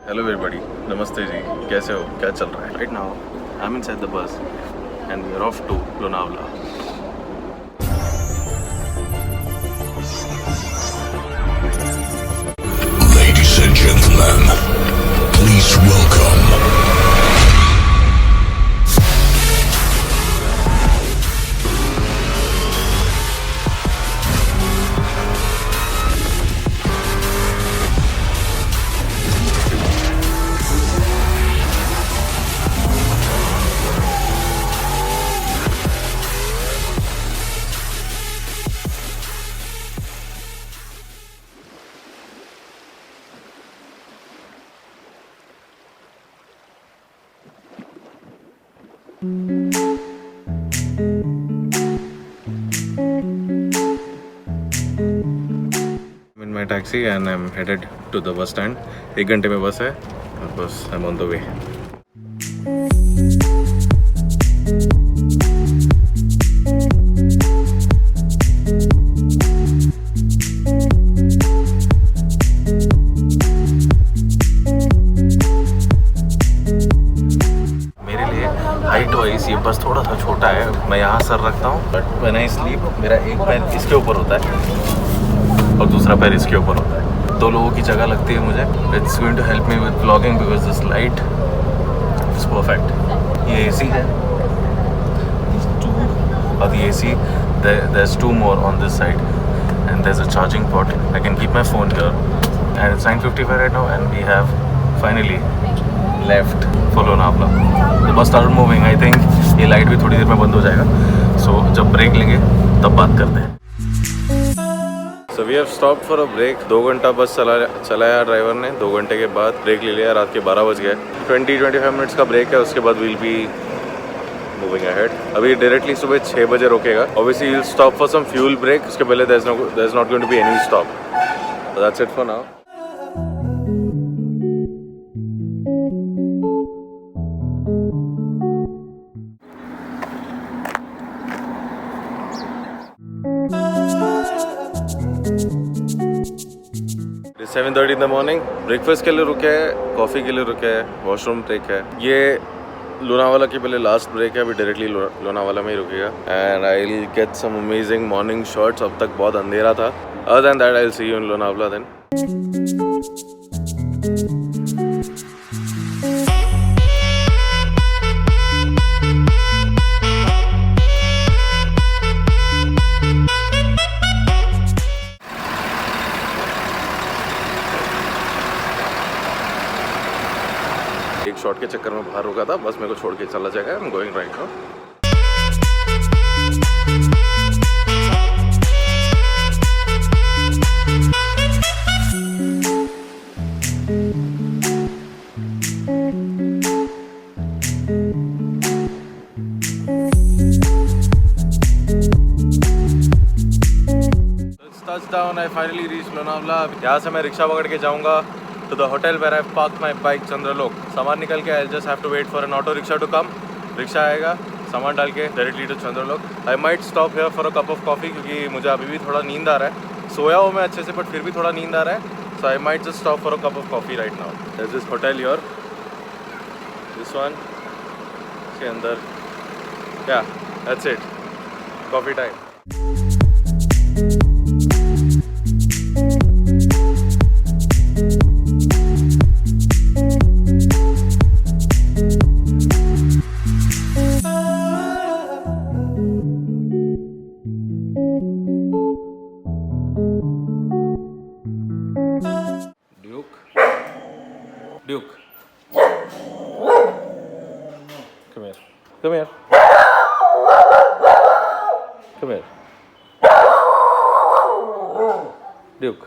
Hello everybody, Namaste Ji. कैसे हो? क्या चल रहा है? Right now, I'm inside the bus and we're off to Lonavala. Ladies and gentlemen, please welcome I'm in my taxi and I'm headed to the bus stand. 1 घंटे में बस है और बस I'm on the way. Height wise ये बस थोड़ा सा छोटा है, मैं यहाँ सर रखता हूँ बट व्हेन आई स्लीप मेरा एक पैर इसके ऊपर होता है और दूसरा पैर इसके ऊपर होता है. 2 लोगों की जगह लगती है मुझे. It's going to help me with vlogging because this light is perfect. ये एसी है और the AC there is 2 more on this side and there's a charging port. I can keep my phone here and it's 9:55 right now and we have finally left for Lonavala. The bus started moving. I think ये light भी थोड़ी देर में बंद हो जाएगा. So जब break लेंगे तब बात करते हैं. So we have stopped for a break. 2 घंटा बस चलाया ड्राइवर ने. 2 घंटे के बाद ब्रेक ले लिया. रात के 12 बज गए. 20-25 मिनट्स का ब्रेक है. उसके बाद we'll be moving ahead. अभी डायरेक्टली सुबह 6 बजे रोकेगा. Obviously we'll stop for some fuel break. उसके पहले there's not going to be any stop. So that's it for now. It's 7:30 in the morning. Breakfast के लिए रुके हैं, कॉफ़ी के लिए रुके हैं, वॉशरूम ब्रेक है. ये लोनावाला की पहले लास्ट ब्रेक है. अभी डायरेक्टली लोनावाला में ही रुकेगा and I will get some amazing morning shots. अब तक बहुत अंधेरा था. Other than that I will see you in Lonavala then. एक शॉट के चक्कर में बाहर रुका था. बस मेरे को छोड़ के चला जाएगा. I am going right now. Touchdown, I finally reached Lonavala. यहाँ से मैं रिक्शा पकड़ के जाऊँगा to the hotel where I parked my bike Chandralok. सामान निकल के I'll just have to wait for an auto rickshaw to come. Rickshaw आएगा, सामान डाल के directly to Chandralok. I might stop here for a cup of coffee क्योंकि मुझे अभी भी थोड़ा नींद आ रहा है. सोया हूँ मैं अच्छे से but फिर भी थोड़ा नींद आ रहा है. So I might just stop for a cup of coffee right now. There's this hotel here. This one. इसके अंदर. Yeah, that's it. Coffee time. Duke. Come here. Come here. Come here. Duke.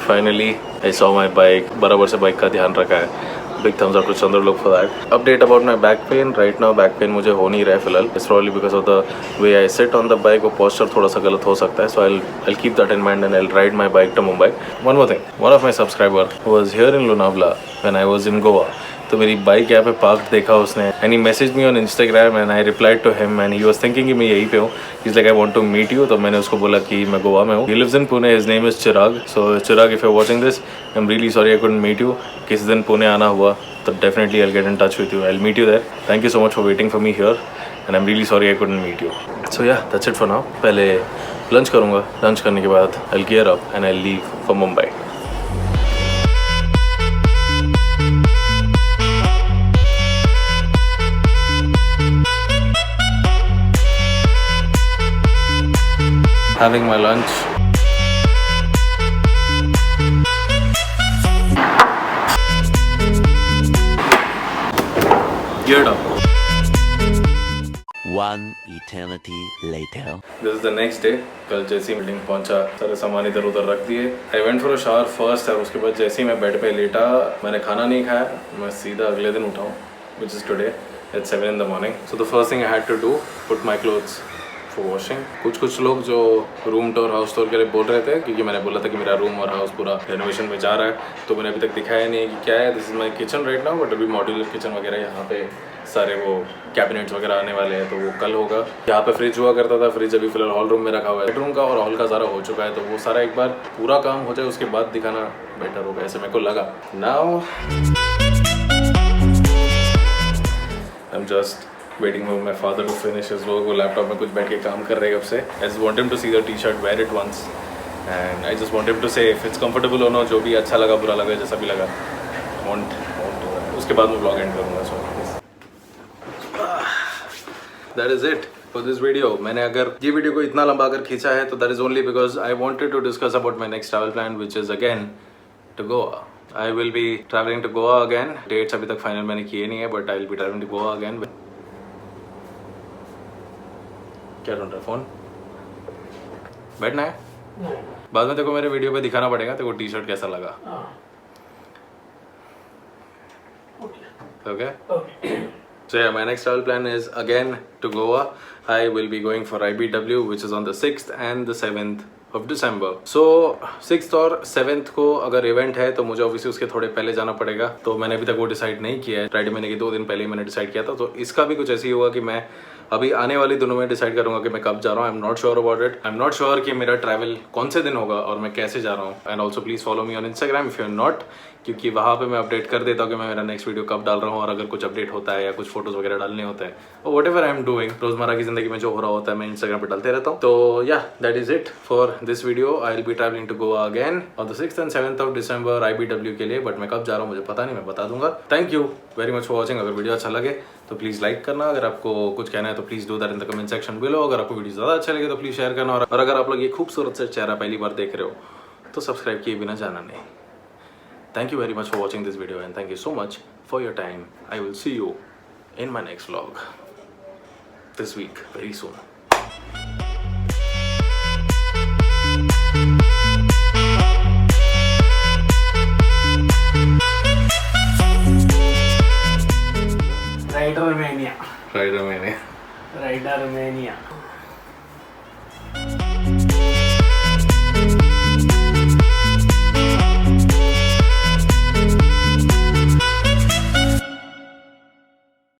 Finally I saw my bike. बराबर से bike का ध्यान रखा है. Big thumbs up to Chandralok for that. Update about my back pain. Right now back pain मुझे हो नहीं रहा है फिलहाल. It's probably because of the way I sit on the bike. वो posture थोड़ा सा गलत हो सकता है. So I'll keep that in mind and I'll ride my bike to Mumbai. One more thing. One of my subscriber was here in Lonavala when I was in Goa. तो मेरी bike यहाँ पे पार्क देखा उसने and he message me on Instagram and I replied to him and he was thinking कि मैं यहीं पे हूँ. He is like I want to meet you. तो मैंने उसको बोला कि मैं गोवा में हूँ. He lives in Pune. His name is Chirag. So Chirag, if you are watching this, I am really sorry I couldn't meet you. किसी दिन पुणे आना हुआ तो definitely I will get in touch with you. I will meet you there. Thank you so much for waiting for me here and I am really sorry I couldn't meet you. So yeah that's it for now. पहले lunch करूँगा. Lunch करने के बाद I will gear up and I will leave for Mumbai. Having my lunch. Geared up. One eternity later. This is the next day. कल जैसे ही building पहुंचा सारे सामान इधर उधर रख दिए. I went for a shower first और उसके बाद जैसे ही मैं बेड पे लेटा मैंने खाना नहीं खाया. मैं सीधा अगले दिन उठा हूँ, which is today at 7 in the morning. So the first thing I had to do, put my clothes for washing. कुछ लोग जो रूम टूर हाउस टूर के लिए बोल रहे थे, क्योंकि मैंने बोला था कि मेरा रूम और हाउस पूरा रेनोवेशन में जा रहा है, तो मैंने अभी तक दिखाया नहीं है कि क्या है. This is my kitchen right now, but अभी मॉड्यूलर किचन वगैरह यहाँ पे सारे वो कैबिनेट्स वगैरह आने वाले हैं, तो वो कल होगा. यहाँ पे फ्रिज हुआ करता था. फ्रिज अभी फिलहाल हॉल रूम में रखा हुआ है. बेडरूम का और हॉल का सारा हो चुका है, तो वो सारा एक बार पूरा काम हो जाए उसके बाद दिखाना बेटर होगा, ऐसे मेरे को लगा. Now I am just waiting for my father to finish his work. वो लैपटॉप में कुछ बैठ के काम कर रहे हैं अब से. I just want him to see the t-shirt, wear it once, and I just want him to say if it's comfortable or not. जो भी अच्छा लगा बुरा लगा जैसा भी लगा, want उसके बाद मैं vlog end करूँगा. So that is it for this video. मैंने अगर ये वीडियो को इतना लंबा अगर खींचा है तो that is only because I wanted to discuss about my next travel plan, which is again to Goa. I will be traveling to Goa again. Dates अभी तक फाइनल मैंने किए नहीं है, but I will be traveling to Goa again. क्या ढूंढ रहा है? फोन बैठना है. बाद में देखो मेरे वीडियो पे दिखाना पड़ेगा तेरे को टी शर्ट कैसा लगा. Okay? So yeah, my next travel plan is again to Goa. I will be going for IBW, which is on the 6th and the 7th of December. So 6th और 7th को अगर event है तो मुझे obviously उसके थोड़े पहले जाना पड़ेगा. तो मैंने अभी तक वो डिसाइड नहीं किया है. फ्राइडे महीने के 2 दिन पहले ही मैंने डिसाइड किया था. तो इसका भी कुछ ऐसे ही होगा कि मैं अभी आने वाले दिनों में डिसाइड करूंगा कि मैं कब जा रहा हूँ. I am not sure about it. I am not sure कि मेरा ट्रैवल कौन से दिन होगा और मैं कैसे जा रहा हूँ. And also please follow me on Instagram if you are not, क्योंकि वहाँ पे मैं अपडेट कर देता हूँ कि मैं मेरा नेक्स्ट वीडियो कब डाल रहा हूँ. और अगर कुछ अपडेट होता है या कुछ फोटोज वगैरह डालने होते हैं और what ever I am doing, रोजमर्रा की जिंदगी में जो हो रहा होता है मैं इंस्टाग्राम पे डालते रहता हूँ. तो yeah that is it for this video. I will be travelling to Goa again on the 6th and 7th of December IBW के लिए, बट मैं कब जा रहा हूँ मुझे पता नहीं, मैं बता दूंगा. Thank you very much for watching. अगर वीडियो अच्छा लगे तो प्लीज़ लाइक करना. अगर आपको कुछ कहना है तो please do that in the comment section below. अगर आपको वीडियो ज़्यादा अच्छा लगे तो प्लीज़ शेयर करना. और अगर आप लोग ये खूबसूरत से चेहरा पहली बार देख रहे हो तो सब्सक्राइब किए बिना जाना नहीं. Thank you very much for watching this video and thank you so much for your time. I will see you in my next vlog this week very soon. Rider Mania. Rider Mania. Rider Mania.